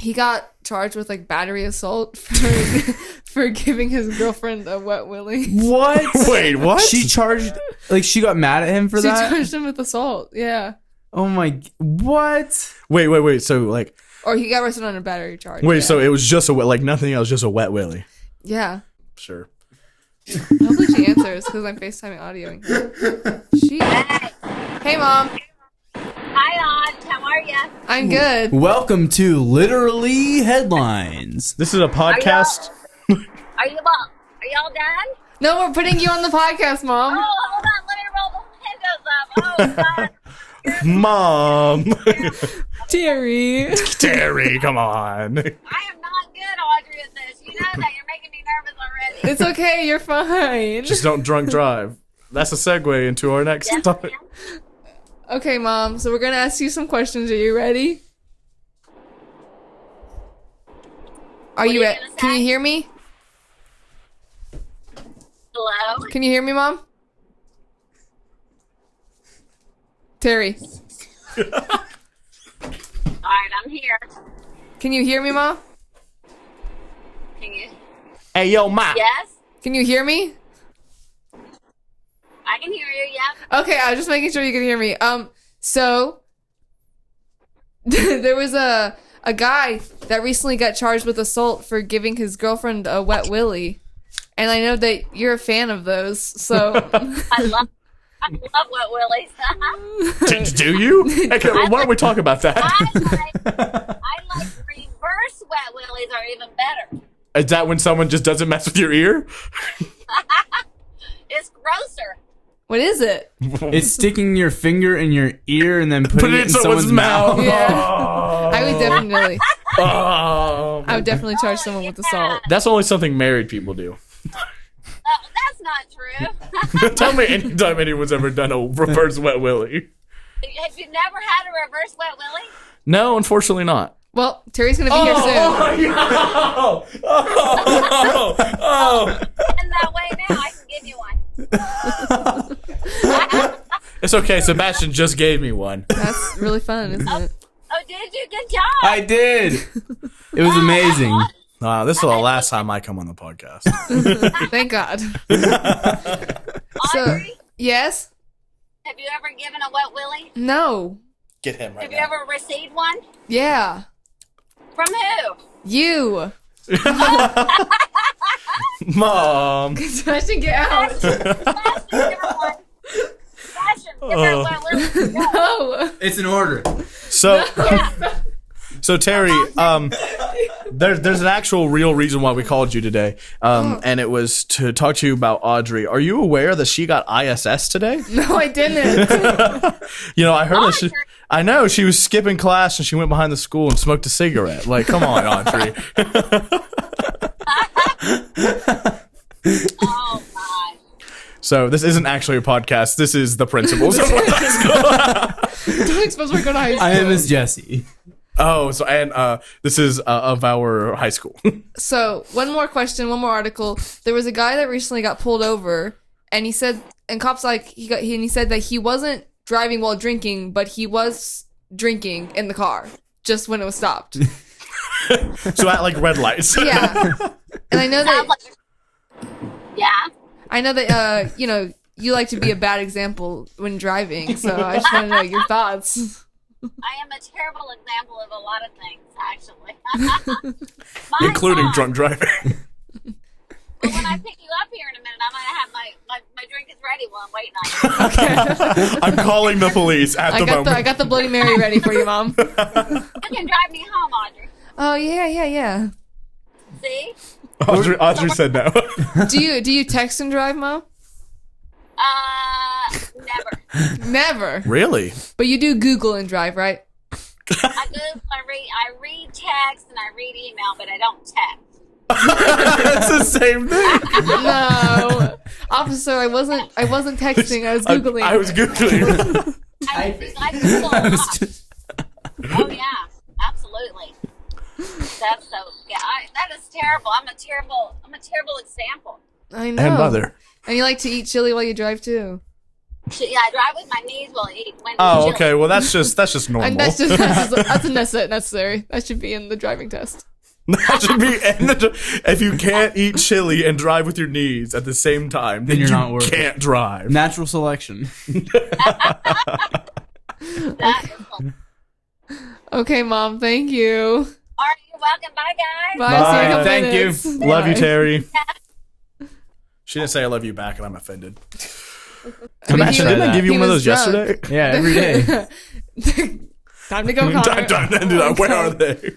he got charged with like battery assault for giving his girlfriend a wet willy. What? Wait, what? She got mad at him for that? She charged him with assault. Yeah. Oh my! What? Wait. So like, or he got arrested on a battery charge. Wait, so it was just nothing else, just a wet willy. Yeah. Sure. Hopefully she answers because I'm FaceTiming audioing her. Hey, Mom. Hi, Aunt. How are you? I'm good. Welcome to Literally Headlines. This is a podcast. Are y'all done? No, we're putting you on the podcast, Mom. Oh, Oh, God. Mom. Terry. Terry, come on. I am not good, Audrey, at this. You know that. You're making me nervous already. It's okay. You're fine. Just don't drunk drive. That's a segue into our next Yes, topic. ma'am. Okay, Mom. So we're gonna ask you some questions. Are you ready? Are you you ready? gonna Can you say? hear me? Hello? Can you hear me, Mom? Terry, All right, I'm here. can you hear me, Mom? Can you? Hey, yo, Ma. Yes? Can you hear me? I can hear you, yep. Okay, I was just making sure you could hear me. So there was a guy that recently got charged with assault for giving his girlfriend a wet willy, and I know that you're a fan of those. So I love wet willies. Do you? Okay, why don't we talk about that? I like reverse wet willies are even better. Is that when someone just doesn't mess with your ear? It's grosser. what is it? It's sticking your finger in your ear and then putting it in someone's mouth. Yeah, I would definitely, Oh. I would definitely charge someone with assault. That's only something married people do. That's not true. Tell me anytime anyone's ever done a reverse wet willy. Have you never had a reverse wet willy? No, unfortunately not. Well, Terry's gonna be here soon. And that way now I can give you one. It's okay. Sebastian just gave me one. That's really fun, isn't it? Oh, did you? Good job. I did. It was amazing. This is the last time I come on the podcast. Thank God. Audrey, Yes? have you ever given a wet willy? No. Get him right Have you ever received one? Yeah. From who? You. Mom. Sebastian, get out. Sebastian, give her one. Sebastian, give her a wet willy. Go. No. It's an order. So, so Terry, there's an actual real reason why we called you today, and it was to talk to you about Audrey. Are you aware that she got ISS today? No, I didn't. I heard that she. Audrey. I know she was skipping class and she went behind the school and smoked a cigarette. Like, come on, Audrey. Oh, my. So this isn't actually a podcast. This is the principals. Don't expose my good high school. I am Miss Jessie. Oh, so and this is of our high school. So, one more question, one more article. There was a guy that recently got pulled over, and he said, and cops he said that he wasn't driving while drinking, but he was drinking in the car just when it was stopped. So at like red lights. Yeah, and I know Sounds that like you like to be a bad example when driving. So I just want to know your thoughts. I am a terrible example of a lot of things, actually. My Including mom- drunk driving. Well, when I pick you up here in a minute, I'm going to have my drink is ready while I'm waiting on you. I'm calling the police at the moment. I got the Bloody Mary ready for you, Mom. You can drive me home, Audrey. Oh yeah. See? Audrey said no. Do you text and drive, Mom? Never. Never. Really? But you do Google and drive, right? I read text and I read email, but I don't text. That's the same thing. No, officer, I wasn't texting. I was googling. I was googling. I Google a lot. Oh yeah, absolutely. That's so. Yeah, that is terrible. I'm a terrible example. I know. And mother. And you like to eat chili while you drive too. Yeah, I drive with my knees while I eat. Oh, okay. Well, that's just normal. And that's necessary. That should be in the driving test. That should be if you can't eat chili and drive with your knees at the same time, then you're you not worth it. can't drive. Natural selection. Okay, Mom. Thank you. All right, you're welcome. Bye, guys. Bye. See you in a couple Thank you. minutes. Love you, Bye. Terry. She didn't say I love you back, and I'm offended. But Imagine, he- didn't I give you he one of was those drunk. yesterday? Yeah, every day. Time to go, Connor. Where are they?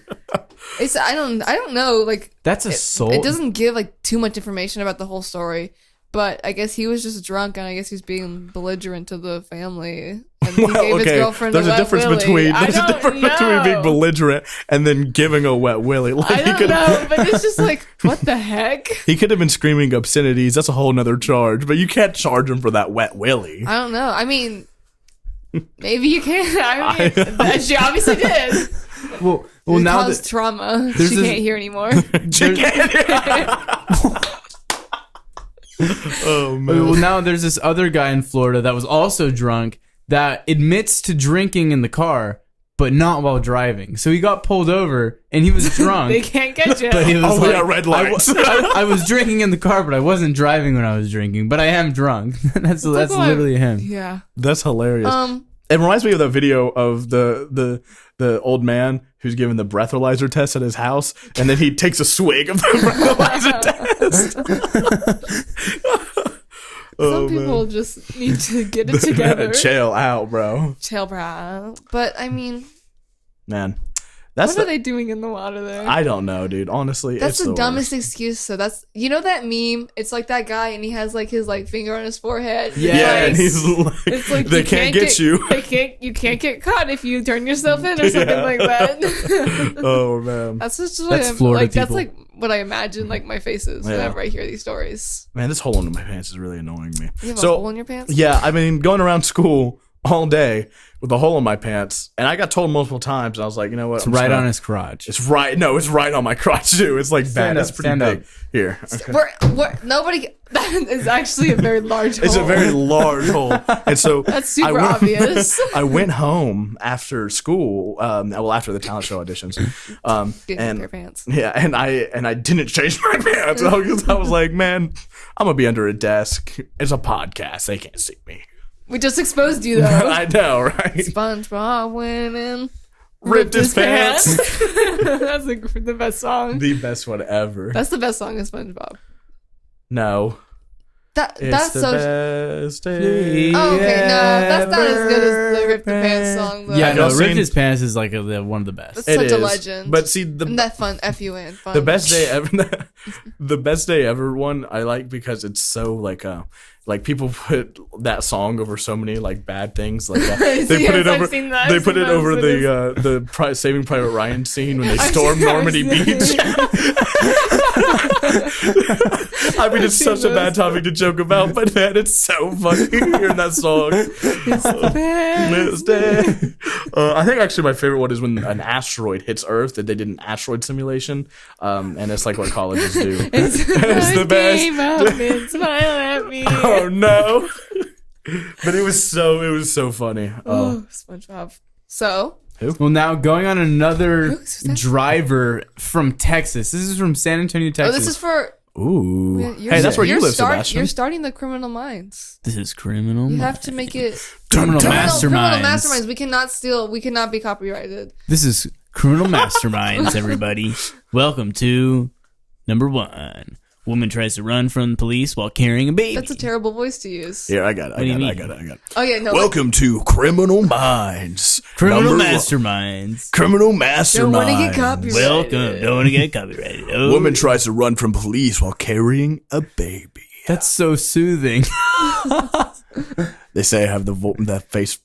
I don't know. Like That's it assault. doesn't give like too much information about the whole story, But I guess he was just drunk, and I guess he's being belligerent to the family. And he gave his girlfriend there's a a wet difference willy. between being belligerent and then giving a wet willy. Like, I don't know, but it's just like, what the heck? He could have been screaming obscenities. That's a whole nother charge. But you can't charge him for that wet willy. I don't know. I mean, maybe you can. I mean, she obviously did. Well, It now caused trauma. there's She this- can't hear anymore. Oh man. Well, now there's this other guy in Florida that was also drunk that admits to drinking in the car, but not while driving. So he got pulled over and he was drunk. They can't get you. But he was We got red lights. I was drinking in the car, but I wasn't driving when I was drinking. But I am drunk. that's literally him. Yeah. That's hilarious. It reminds me of that video of the old man who's giving the breathalyzer test at his house, and then he takes a swig of the breathalyzer test. Some people just need to get it together. Chill out, bro. Chill, bro. But I mean, Man, that's what are they doing in the water there? I don't know, dude. Honestly, That's it's the dumbest excuse. So that's, you know, that meme. It's like that guy, and he has like his like finger on his forehead. Yeah, Yeah, Like, and he's like, it's like they can't get you. You can't get caught if you turn yourself in or something like that. Oh man, That's just what That's I'm Florida like. That's people. like what I imagine like my face is whenever I hear these stories. man, this hole in my pants is really annoying me. You have So a hole in your pants? yeah, I mean, going around school all day with a hole in my pants, and I got told multiple times, and I was like, you know what? It's right on his crotch. It's right. No, it's right on my crotch too. It's like Stand bad. up, It's pretty stand big. up. Here, okay. Nobody. That is actually a very large hole. It's a very large hole, and so That's super I went, obvious. I went home after school. Well, after the talent show auditions, Get and your pants. yeah, and I didn't change my pants. I was like, man, I'm gonna be under a desk. It's a podcast. They can't see me. We just exposed you though. I know, right? SpongeBob went and Ripped his pants. That's the best song. The best one ever. That's the best song of SpongeBob. No, That's it's the so. best day. Oh, okay, no, that's not as good as the Rip the ever. Pants song. Though. Yeah, Have no, y'all Ripped seen- His Pants is like one of the best. That's It such a is. legend. But see, and that fun, F-U-N, fun. the best day ever, the best day ever one I like because it's so like people put that song over so many like bad things like they So, put yes, it I've over seen that. they I've put seen it those over videos. the Saving Private Ryan scene when they I've storm seen- I've Normandy seen Beach. I mean, it's seen such a bad those. topic to joke about, but man, it's so funny hearing that song. Best day. I think actually my favorite one is when an asteroid hits Earth. That they did an asteroid simulation, and it's like what colleges do. It's the best. Came out and smile at me. Oh no! But it was so funny. Oh, SpongeBob. So, Well, now going on another Who's that? driver from Texas. This is from San Antonio, Texas. this is for. Ooh. You're- Hey, that's where you you're live, Sebastian. You're starting the Criminal Minds. This is criminal. You have to make it criminal criminal masterminds. masterminds. We cannot steal. We cannot be copyrighted. This is criminal masterminds. Everybody, welcome to number 1. Woman tries to run from police while carrying a baby. That's a terrible voice to use. Here, I got it. do you I got mean? it. Oh yeah, no. Welcome to Criminal Minds. criminal Number one. masterminds. Criminal Don't Masterminds. want to get copyrighted. Welcome. Don't want to get copyrighted. Oh. Woman tries to run from police while carrying a baby. That's so soothing. They say I have the face.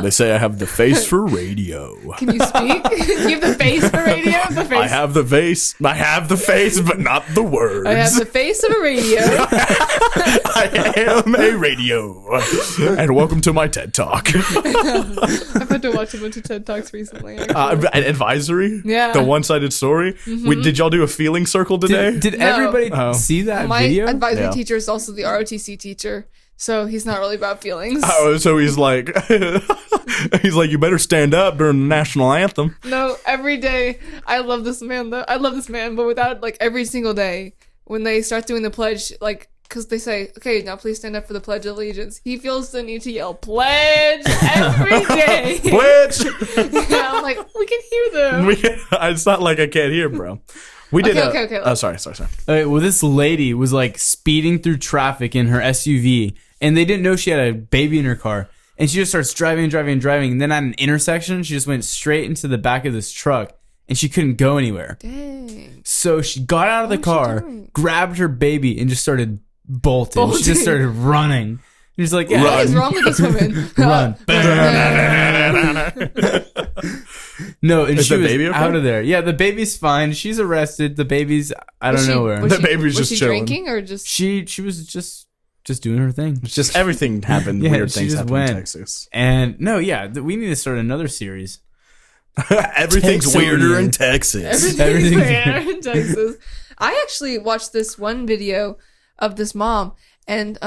They say I have the face for radio. Can you speak? You have the face for radio. The face. I have the face. I have the face, but not the words. I have the face of a radio. I am a radio. And welcome to my TED Talk. I've had to watch a bunch of TED Talks recently. actually. An advisory? Yeah. The one-sided story? Did y'all do a feeling circle today? Did No. everybody Oh. see that My video? advisory Yeah. teacher is also the ROTC teacher, so he's not really about feelings. Oh, so he's like, you better stand up during the national anthem. No, every day I love this man though. I love this man, but without like every single day when they start doing the pledge, like because they say, "Okay, now please stand up for the Pledge of Allegiance." He feels the need to yell "Pledge" every day. Pledge. Yeah, I'm like, we can hear them. It's not like I can't hear, bro. We did. Okay. Oh, sorry. Well, this lady was like speeding through traffic in her SUV, and they didn't know she had a baby in her car. And she just starts driving. And then at an intersection, she just went straight into the back of this truck, and she couldn't go anywhere. Dang. So she got out of the What was she car, doing? grabbed her baby, and just started bolted. She just started running. He's like, yeah, What is wrong with this woman? run. No, and Is she the was baby okay? out of there. Yeah, the baby's fine. She's arrested. The baby's I don't know where. The baby's was just she chilling. drinking or just? She was just doing her thing. It's just everything happened. Yeah, Weird she things just happened went. in Texas. And no, yeah, we need to start another series. Everything's Texas. weirder in Texas. Everything's Everything's- rare in Texas. I actually watched this one video of this mom, and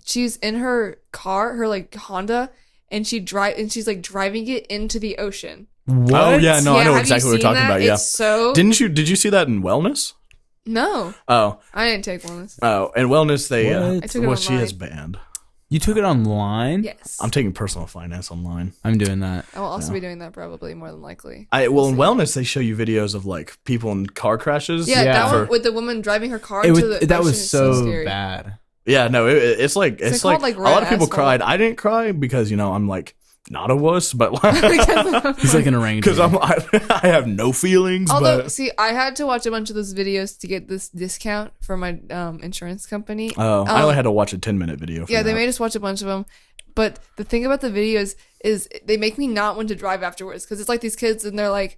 she's in her car, her like Honda, and she's like driving it into the ocean. What? Oh yeah, no, I know have exactly you what we're seen talking that? about. Yeah, It's so did you see that in Wellness? no, Oh, I didn't take one of this. in Wellness they What? I took it well she online. is banned. You took it online? Yes, I'm taking personal finance online. I'm doing that. I will also be doing that probably more than likely. In Wellness they show you videos of like people in car crashes. Yeah, Yeah. that For- one with the woman driving her car It into was, the that ocean was is so scary. bad. Yeah, no, it's like Is it it's like, called, like, a lot of red people asphalt? cried. I didn't cry because I'm like not a wuss, but like He's like an orangutan. because I have no feelings. Although, but see, I had to watch a bunch of those videos to get this discount for my insurance company. I only had to watch a 10-minute video. For Yeah, they that. made us watch a bunch of them. But the thing about the videos is they make me not want to drive afterwards because it's like these kids and they're like,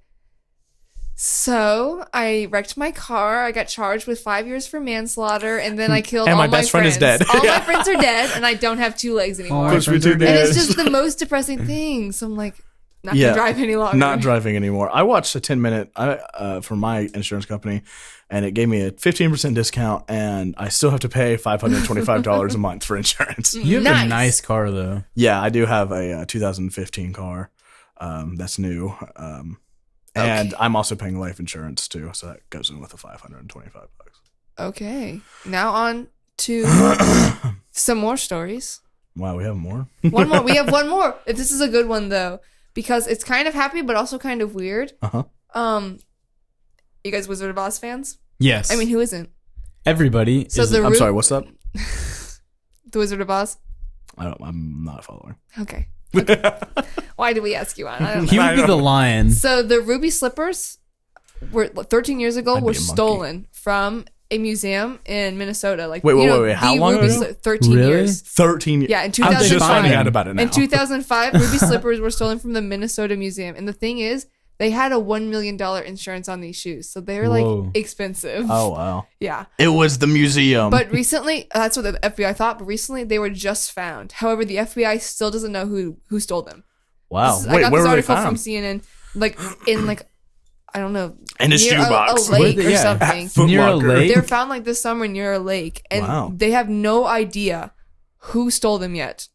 so I wrecked my car. I got charged with 5 years for manslaughter, and then I killed And all my best friend is friends. dead. All Yeah. my friends are dead, and I don't have 2 legs anymore. Push me to And the it's edge. just the most depressing thing. So I'm like, not Yeah. gonna drive any longer. Not driving anymore. I watched a 10-minute for my insurance company, and it gave me a 15% discount, and I still have to pay $525 a month for insurance. You have Nice. a nice car, though. Yeah, I do have a 2015 car that's new, and I'm also paying life insurance too, so that goes in with the $525. Okay. Now on to some more stories. Wow, we have more. One more. We have one more. This is a good one though, because it's kind of happy but also kind of weird. You guys Wizard of Oz fans? Yes. I mean, who isn't? everybody. So is the I'm sorry, what's up? The Wizard of Oz? I'm not following. Okay. Why did we ask you on? I don't know. he would be the lion. So the ruby slippers were 13 years ago I'd be were a monkey. stolen from a museum in Minnesota. Like, Wait, you wait, know, wait, how the long ruby ago? 13 Really? years. 13. Yeah, in I'm just 2005. finding out about it now. In 2005, ruby slippers were stolen from the Minnesota Museum. And the thing is, they had a $1 million insurance on these shoes. So they're like Whoa. expensive. Oh wow! Yeah. It was the museum. But recently, that's what the FBI thought, but recently they were just found. However, the FBI still doesn't know who stole them. wow, I wait, got where this were they article from found? CNN, like in like, I don't know, In a near shoebox. a lake Where or they- yeah. something. Foot Near a Locker. lake? They're found like this summer near a lake, and Wow. they have no idea who stole them yet.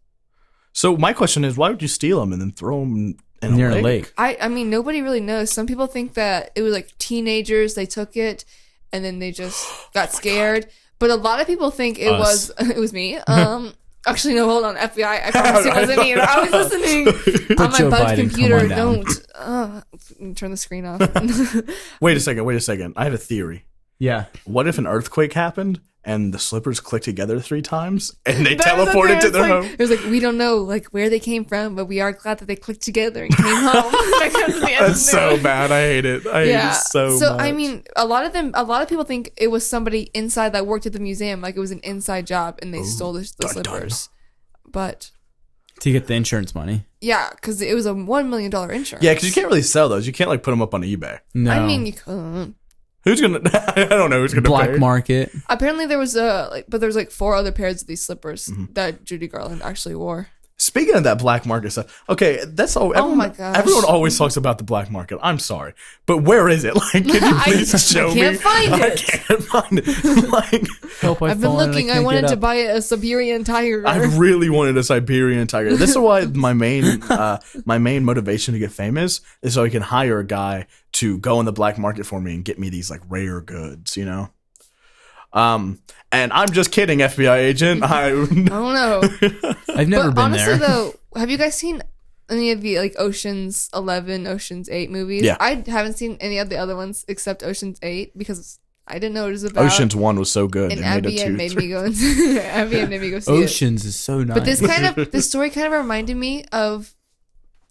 So my question is, why would you steal them and then throw them in near a lake? a lake. I mean, nobody really knows. Some people think that it was like teenagers, they took it, and then they just got scared. But a lot of people think it Us. was me. Actually, no, hold on, FBI. I promise it wasn't me. I was listening on my Joe bud's Biden, computer. come on Don't turn the screen off. Wait a second. I have a theory. Yeah. What if an earthquake happened and the slippers clicked together 3 times and they That was the teleported thing. to It's their like- home? It was like, we don't know like where they came from, but we are glad that they clicked together and came home. Like, that's the end That's so bad. I hate it. I hate it so much. I mean, a lot of people think it was somebody inside that worked at the museum, like it was an inside job, and they stole the dun, slippers. But To get the insurance money. yeah, because it was a $1 million insurance. Yeah, because you can't really sell those. You can't like put them up on eBay. No. I mean, you could. Who's gonna? I don't know who's gonna black pay. market. Apparently, there was but there's like 4 other pairs of these slippers Mm-hmm. that Judy Garland actually wore. Speaking of that black market stuff, okay, that's all. Everyone, my gosh. Everyone always talks about the black market. I'm sorry, but where is it? Like, can you please show me? can't find I it. can't find it. Like, Help! I've been looking. I wanted to buy a Siberian tiger. I really wanted a Siberian tiger. This is why my main motivation to get famous is so I can hire a guy to go in the black market for me and get me these like rare goods, you know. And I'm just kidding, FBI agent. I don't know. I've never But been honestly, there. though, have you guys seen any of the like Ocean's 11, Ocean's 8 movies? Yeah. I haven't seen any of the other ones except Ocean's 8 because I didn't know what it was about. Ocean's 1 was so good. and They made a Abby had 2, made 3. me go into Abby had made me go see it. Oceans is so nice. But this story kind of reminded me of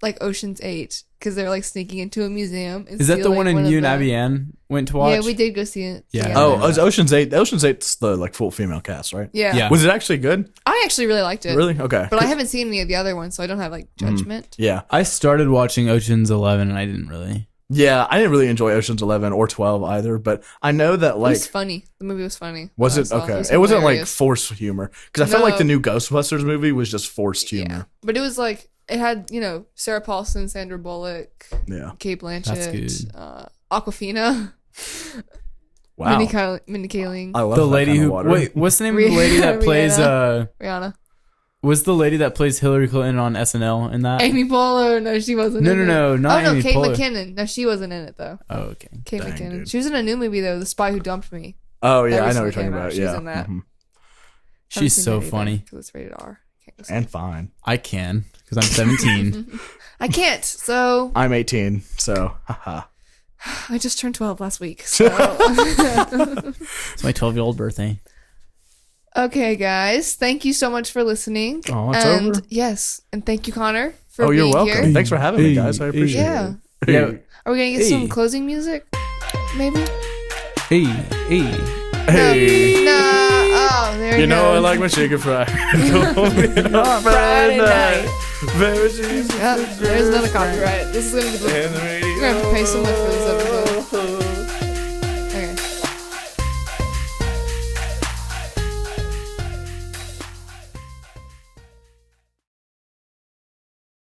like Ocean's 8 because they're like sneaking into a museum. And Is that the stealing one in of you and the- Abby Ann went to watch? Yeah, we did go see it. Yeah. together. Oh, it was Ocean's 8. Ocean's 8's the like full female cast, right? yeah. Yeah. Was it actually good? I actually really liked it. Really? Okay. But I haven't seen any of the other ones, so I don't have like judgment. Yeah. I started watching Ocean's 11 and I didn't really. Yeah, I didn't really enjoy Ocean's 11 or 12 either, but I know that It like was funny. The movie was funny. was I it saw okay? It wasn't like hilarious. forced humor because I felt like No. the new Ghostbusters movie was just forced Yeah, humor. but it was like it had Sarah Paulson, Sandra Bullock, Yeah. Kate Blanchett, That's good. Aquafina, Wow. Mindy Kaling, I love The that lady kind of who water. wait, what's the name of the lady that plays Rihanna, was the lady that plays Hillary Clinton on SNL in that? Amy Poehler. No, she wasn't. No, in no, it. no, not Oh no, Amy Kate Poehler. McKinnon. No, she wasn't in it though. Oh, okay. Kate Dang, McKinnon. dude. She was in a new movie though, The Spy Who Dumped Me. Oh yeah, that I know what you're recently talking came out. about. She's Yeah. in that. Mhm. She's so funny. because it's rated R. Can't go see And it. fine. I can because I'm 17. I can't. So I'm 18, so haha. I just turned 12 last week. So It's my 12-year-old birthday. okay, guys, thank you so much for listening. Oh, it's and over? yes, and thank you, Connor, for Oh, being you're welcome. here. Thanks for having me, guys. I appreciate Yeah. it. Yeah. Are we gonna get some Hey. closing music? Maybe. Hey. Hey. No. Oh, there You you know go. I like my chicken fried. Friday night. Very cheesy. Yep, there's another copyright. This is gonna be. And the radio. We're gonna have to pay so much for this episode.